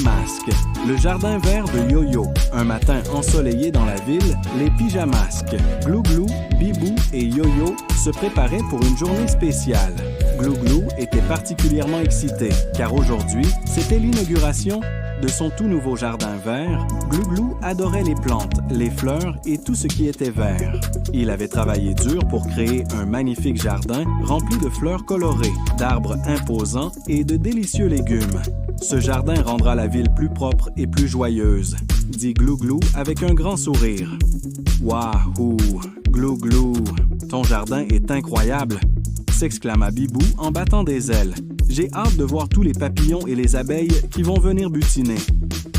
Pyjamasques, le jardin vert de Yo-Yo. Un matin ensoleillé dans la ville, les Pyjamasques, Glou-Glou, Bibou et Yo-Yo se préparaient pour une journée spéciale. Glou-Glou était particulièrement excité, car aujourd'hui, c'était l'inauguration de son tout nouveau jardin vert. Glou-Glou adorait les plantes, les fleurs et tout ce qui était vert. Il avait travaillé dur pour créer un magnifique jardin rempli de fleurs colorées, d'arbres imposants et de délicieux légumes. Ce jardin rendra la ville plus propre et plus joyeuse, dit Glou-Glou avec un grand sourire. Wahou, Glou-Glou, ton jardin est incroyable, s'exclama Bibou en battant des ailes. J'ai hâte de voir tous les papillons et les abeilles qui vont venir butiner.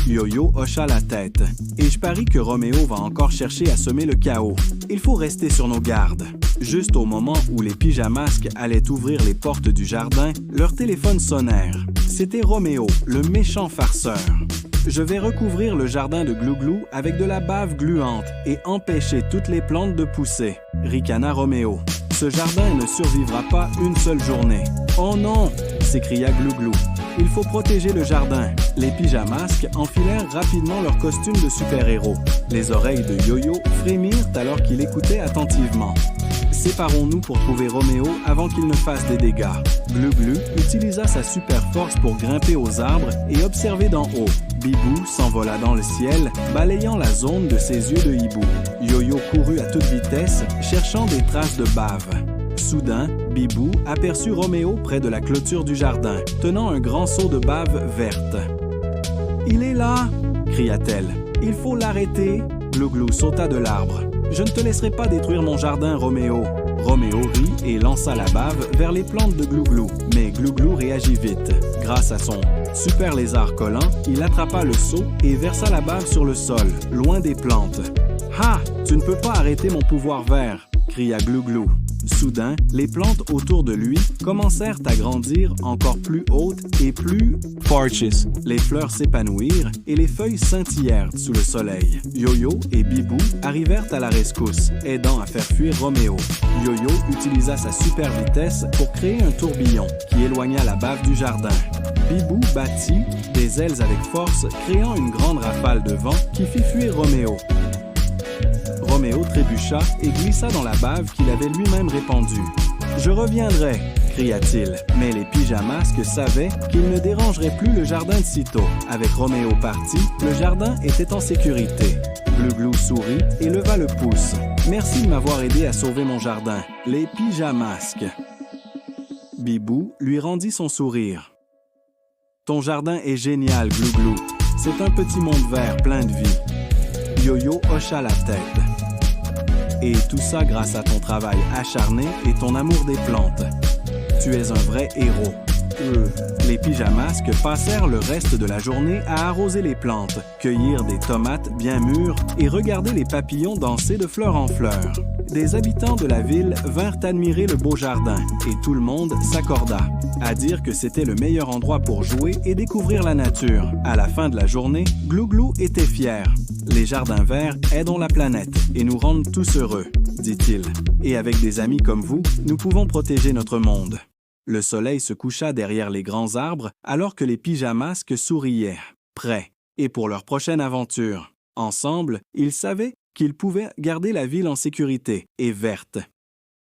Yo-Yo hocha la tête. Et je parie que Roméo va encore chercher à semer le chaos. Il faut rester sur nos gardes. Juste au moment où les Pyjamasques allaient ouvrir les portes du jardin, leurs téléphones sonnèrent. C'était Roméo, le méchant farceur. Je vais recouvrir le jardin de Glou-Glou avec de la bave gluante et empêcher toutes les plantes de pousser, ricana Roméo. Ce jardin ne survivra pas une seule journée. Oh non! S'écria Glou-Glou. Il faut protéger le jardin. Les Pyjamasques enfilèrent rapidement leurs costumes de super-héros. Les oreilles de Yo-Yo frémirent alors qu'il écoutait attentivement. Séparons-nous pour trouver Roméo avant qu'il ne fasse des dégâts. Glou-Glou utilisa sa super force pour grimper aux arbres et observer d'en haut. Bibou s'envola dans le ciel, balayant la zone de ses yeux de hibou. Yo-Yo courut à toute vitesse, cherchant des traces de bave. Soudain, Bibou aperçut Roméo près de la clôture du jardin, tenant un grand seau de bave verte. « Il est là! » cria-t-elle. « Il faut l'arrêter! » Glou-Glou sauta de l'arbre. « Je ne te laisserai pas détruire mon jardin, Roméo! » Roméo rit et lança la bave vers les plantes de Glou-Glou. Mais Glou-Glou réagit vite. Grâce à son super lézard collant, il attrapa le seau et versa la bave sur le sol, loin des plantes. « Ha! Tu ne peux pas arrêter mon pouvoir vert! » cria Glou-Glou. Soudain, les plantes autour de lui commencèrent à grandir encore plus hautes et plus porches. Les fleurs s'épanouirent et les feuilles scintillèrent sous le soleil. Yo-Yo et Bibou arrivèrent à la rescousse, aidant à faire fuir Roméo. Yo-Yo utilisa sa super vitesse pour créer un tourbillon qui éloigna la bave du jardin. Bibou battit des ailes avec force, créant une grande rafale de vent qui fit fuir Roméo. Roméo trébucha et glissa dans la bave qu'il avait lui-même répandue. « Je reviendrai !» cria-t-il, mais les Pyjamasques savaient qu'ils ne dérangeraient plus le jardin de sitôt. Avec Roméo parti, le jardin était en sécurité. Glou-Glou sourit et leva le pouce. « Merci de m'avoir aidé à sauver mon jardin. Les Pyjamasques !» Bibou lui rendit son sourire. « Ton jardin est génial, Glou-Glou. C'est un petit monde vert plein de vie. » Yo-Yo hocha la tête. Et tout ça grâce à ton travail acharné et ton amour des plantes. Tu es un vrai héros. Les Pyjamasques passèrent le reste de la journée à arroser les plantes, cueillir des tomates bien mûres et regarder les papillons danser de fleur en fleur. Des habitants de la ville vinrent admirer le beau jardin et tout le monde s'accorda à dire que c'était le meilleur endroit pour jouer et découvrir la nature. À la fin de la journée, Glou-Glou était fier. Les jardins verts aident la planète et nous rendent tous heureux, dit-il. Et avec des amis comme vous, nous pouvons protéger notre monde. Le soleil se coucha derrière les grands arbres alors que les Pyjamasques souriaient, prêts, et pour leur prochaine aventure. Ensemble, ils savaient qu'ils pouvaient garder la ville en sécurité et verte.